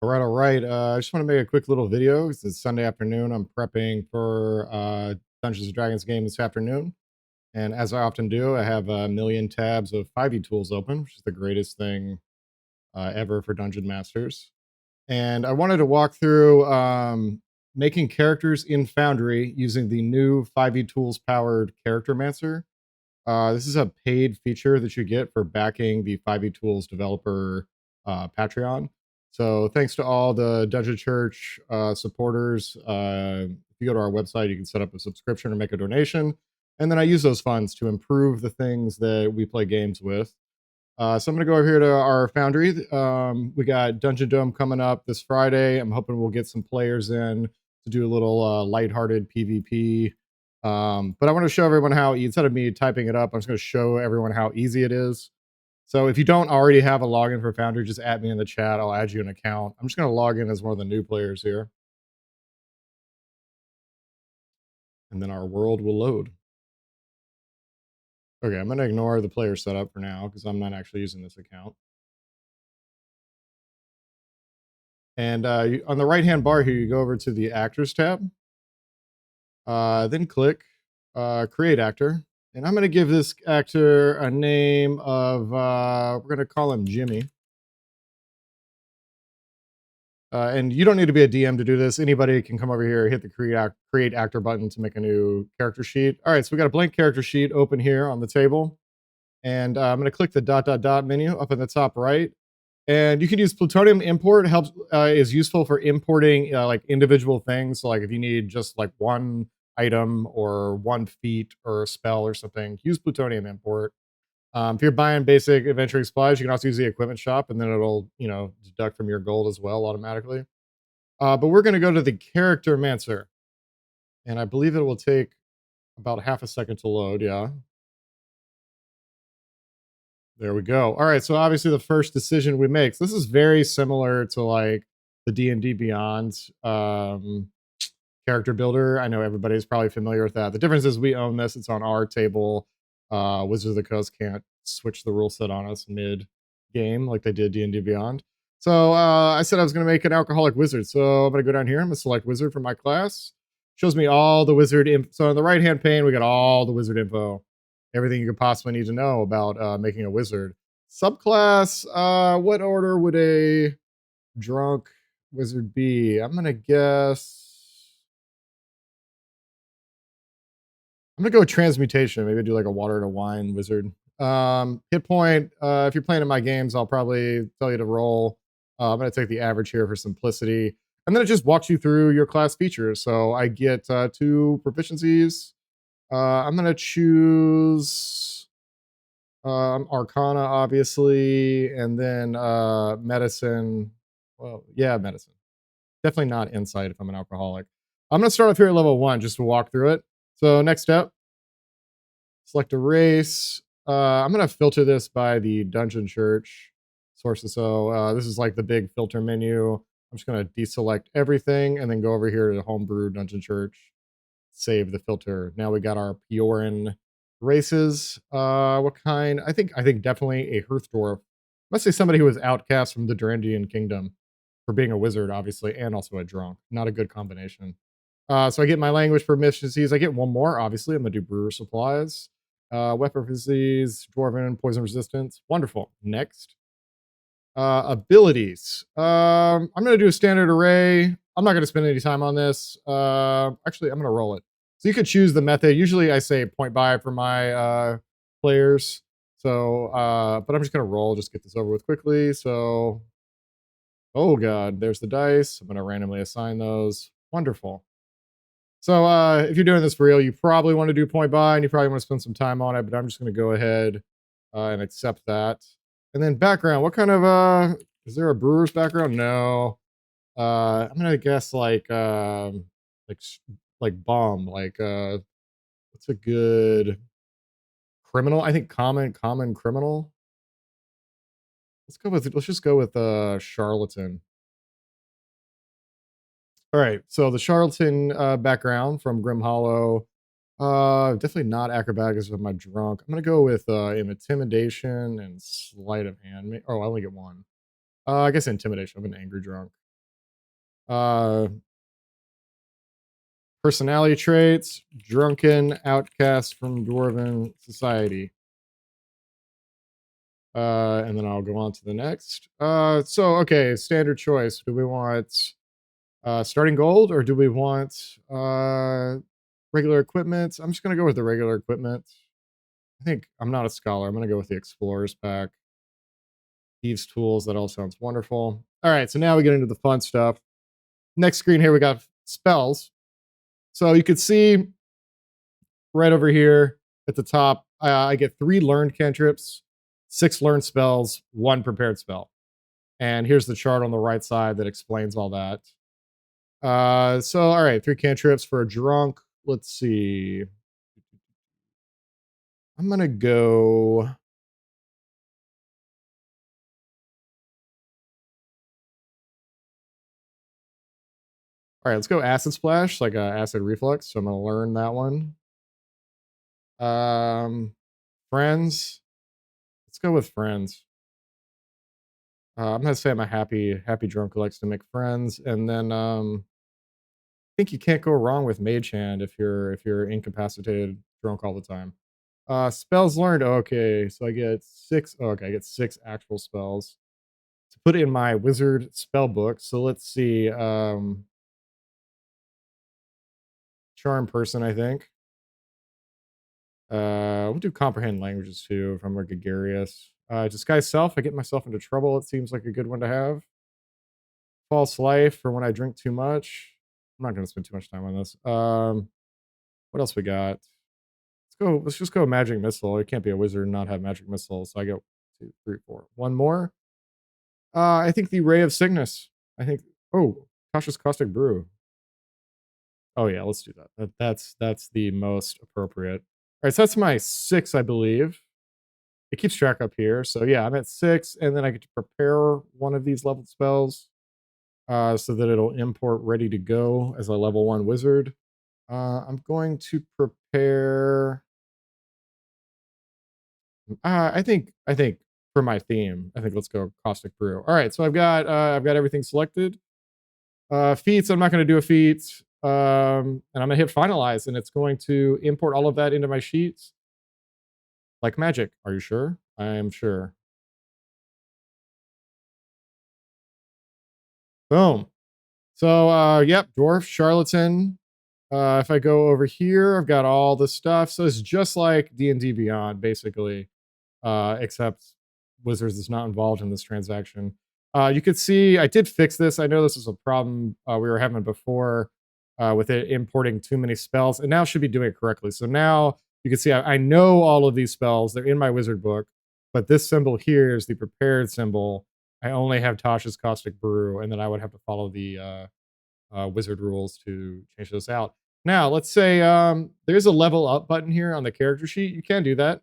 All right. I just want to make a quick little video 'cause it's Sunday afternoon. I'm prepping for Dungeons and Dragons game this afternoon, and as I often do, I have a million tabs of 5e tools open, which is the greatest thing ever for dungeon masters. And I wanted to walk through making characters in Foundry using the new 5e tools powered Charactermancer. This is a paid feature that you get for backing the 5e Tools developer Patreon. So thanks to all the Dungeon Church supporters. If you go to our website, you can set up a subscription or make a donation. And then I use those funds to improve the things that we play games with. So I'm going to go over here to our Foundry. We got Dungeon Dome coming up this Friday. I'm hoping we'll get some players in to do a little lighthearted PvP. But I want to show everyone how, instead of me typing it up, I'm just going to show everyone how easy it is. So if you don't already have a login for Foundry, just add me in the chat. I'll add you an account. I'm just going to log in as one of the new players here. And then our world will load. Okay, I'm going to ignore the player setup for now because I'm not actually using this account. And on the right-hand bar here, you go over to the Actors tab. Then click Create Actor. And I'm going to give this actor a name of, we're going to call him Jimmy. And you don't need to be a DM to do this. Anybody can come over here, hit the create actor button to make a new character sheet. All right, so we got a blank character sheet open here on the table. And I'm going to click the ... menu up in the top right. And you can use plutonium import. Helps is useful for importing like individual things. So like if you need just like one item or one feat or a spell or something, use plutonium import. If you're buying basic adventuring supplies, you can also use the equipment shop, and then it'll deduct from your gold as well automatically. But we're going to go to the Charactermancer, and I believe it will take about half a second to load. Yeah. There we go. All right, so obviously the first decision we make. So this is very similar to like the D&D Beyond character builder. I know everybody's probably familiar with that. The difference is we own this. It's on our table. Wizards of the Coast can't switch the rule set on us mid game like they did D&D Beyond. So I said I was going to make an alcoholic wizard. So I'm going to go down here. I'm going to select wizard for my class. Shows me all the wizard info. So on the right hand pane, we got all the wizard info. Everything you could possibly need to know about making a wizard. Subclass, what order would a drunk wizard be? I'm going to guess. I'm going to go with transmutation. Maybe do like a water to wine wizard. Hit point. If you're playing in my games, I'll probably tell you to roll. I'm going to take the average here for simplicity. And then it just walks you through your class features. So I get 2 proficiencies. I'm going to choose Arcana, obviously, and then Medicine. Well, yeah, Medicine. Definitely not Insight if I'm an alcoholic. I'm going to start off here at level 1 just to walk through it. So next step, select a race. I'm going to filter this by the Dungeon Church sources. So this is like the big filter menu. I'm just going to deselect everything and then go over here to Homebrew Dungeon Church. Save the filter. Now we got our Pioran races. What kind? I think definitely a Hearthdwarf. Must say somebody who was outcast from the Durandian kingdom for being a wizard, obviously, and also a drunk. Not a good combination. So I get my language proficiencies. I get 1 more, obviously. I'm gonna do brewer supplies. Weapon proficiencies, dwarven, poison resistance. Wonderful. Next. Abilities. I'm gonna do a standard array. I'm not gonna spend any time on this. Actually, I'm gonna roll it. So you could choose the method. Usually I say point buy for my players. So, but I'm just gonna roll, just get this over with quickly. So, oh god, there's the dice. I'm gonna randomly assign those. Wonderful. So if you're doing this for real, you probably want to do point buy and you probably want to spend some time on it, but I'm just going to go ahead and accept that. And then background, what kind of, is there a brewer's background? No. I'm going to guess like bomb, like, what's a good criminal? I think common criminal. Let's just go with charlatan. All right, so the charlatan background from Grim Hollow, definitely not acrobatics with my drunk. I'm gonna go with intimidation and sleight of hand. Oh, I only get 1. I guess intimidation. I'm an angry drunk. Uh, Personality traits: drunken outcast from dwarven society. And then I'll go on to the next. So okay, standard choice. Do we want starting gold, or do we want regular equipment? I'm just gonna go with the regular equipment. I think I'm not a scholar. I'm gonna go with the explorers pack. Thieves tools. That all sounds wonderful. All right, so now we get into the fun stuff. Next screen here, we got spells. So you can see right over here at the top, I get 3 learned cantrips, 6 learned spells, 1 prepared spell. And here's the chart on the right side that explains all that. So all right, 3 cantrips for a drunk. Let's see. I'm gonna go. All right, let's go acid splash, like acid reflux. So I'm gonna learn that one. Um, Friends. Let's go with friends. I'm gonna say I'm a happy drunk who likes to make friends, and then I think you can't go wrong with Mage Hand if you're incapacitated drunk all the time. Spells learned. Okay, so I get 6. Oh, okay, I get 6 actual spells to put in my wizard spell book. So let's see. Charm person, I think. We'll do comprehend languages too if I'm like gregarious. Disguise self. I get myself into trouble. It seems like a good one to have. False life for when I drink too much. I'm not gonna spend too much time on this. What else we got? Let's go. Let's just go magic missile. It can't be a wizard and not have magic missile. So I go 2, 3, 4. One more. I think the ray of sickness. I think. Oh, cautious caustic brew. Oh yeah, let's do that. That's the most appropriate. All right, so that's my 6, I believe. It keeps track up here. So yeah, I'm at 6, and then I get to prepare one of these leveled spells, so that it'll import ready to go as a level 1 wizard. I'm going to prepare. I think for my theme, I think let's go caustic brew. All right, so I've got everything selected. Feats. I'm not going to do a feat, and I'm gonna hit finalize, and it's going to import all of that into my sheets like magic. Are you sure? I am sure. Boom. So, yep, dwarf, charlatan. If I go over here, I've got all the stuff. So it's just like D&D Beyond, basically, except Wizards is not involved in this transaction. You could see I did fix this. I know this was a problem we were having before with it importing too many spells, and now it should be doing it correctly. So now you can see I know all of these spells. They're in my wizard book, but this symbol here is the prepared symbol. I only have Tasha's Caustic Brew, and then I would have to follow the wizard rules to change those out. Now, let's say there's a level up button here on the character sheet. You can do that.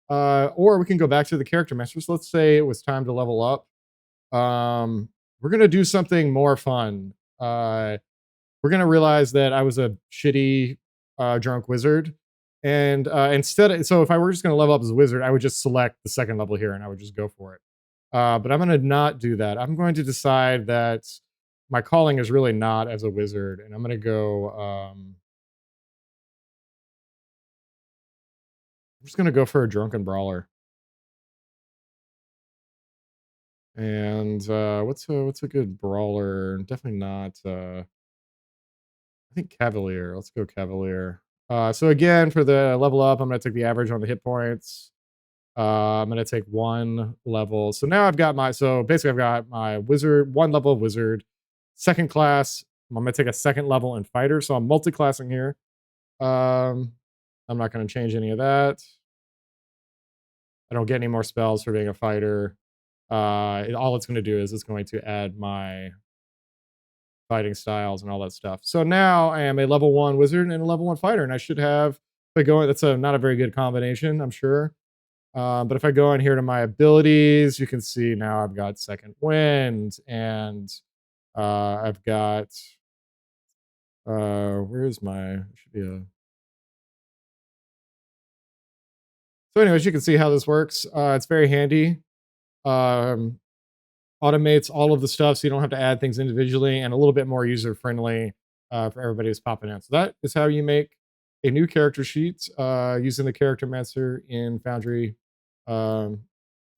Or we can go back to the Charactermancer. So let's say it was time to level up. We're going to do something more fun. We're going to realize that I was a shitty drunk wizard. And so if I were just going to level up as a wizard, I would just select the second level here and I would just go for it. But I'm going to not do that. I'm going to decide that my calling is really not as a wizard, and I'm going to go. I'm just going to go for a drunken brawler. And what's a good brawler? Definitely not. I think Cavalier. Let's go Cavalier. So again, for the level up, I'm going to take the average on the hit points. I'm going to take 1 level. So now I've got so basically I've got my wizard, 1 level of wizard, second class. I'm going to take a second level in fighter. So I'm multi-classing here. I'm not going to change any of that. I don't get any more spells for being a fighter. All it's going to do is it's going to add my fighting styles and all that stuff. So now I am a level 1 wizard and a level 1 fighter, and I should have. If I go, that's not a very good combination, I'm sure. But if I go in here to my abilities, you can see now I've got second wind, and I've got where's my should be a. So anyways, you can see how this works. It's very handy. Um, automates all of the stuff so you don't have to add things individually, and a little bit more user friendly for everybody who's popping in. So that is how you make a new character sheet using the Charactermancer in Foundry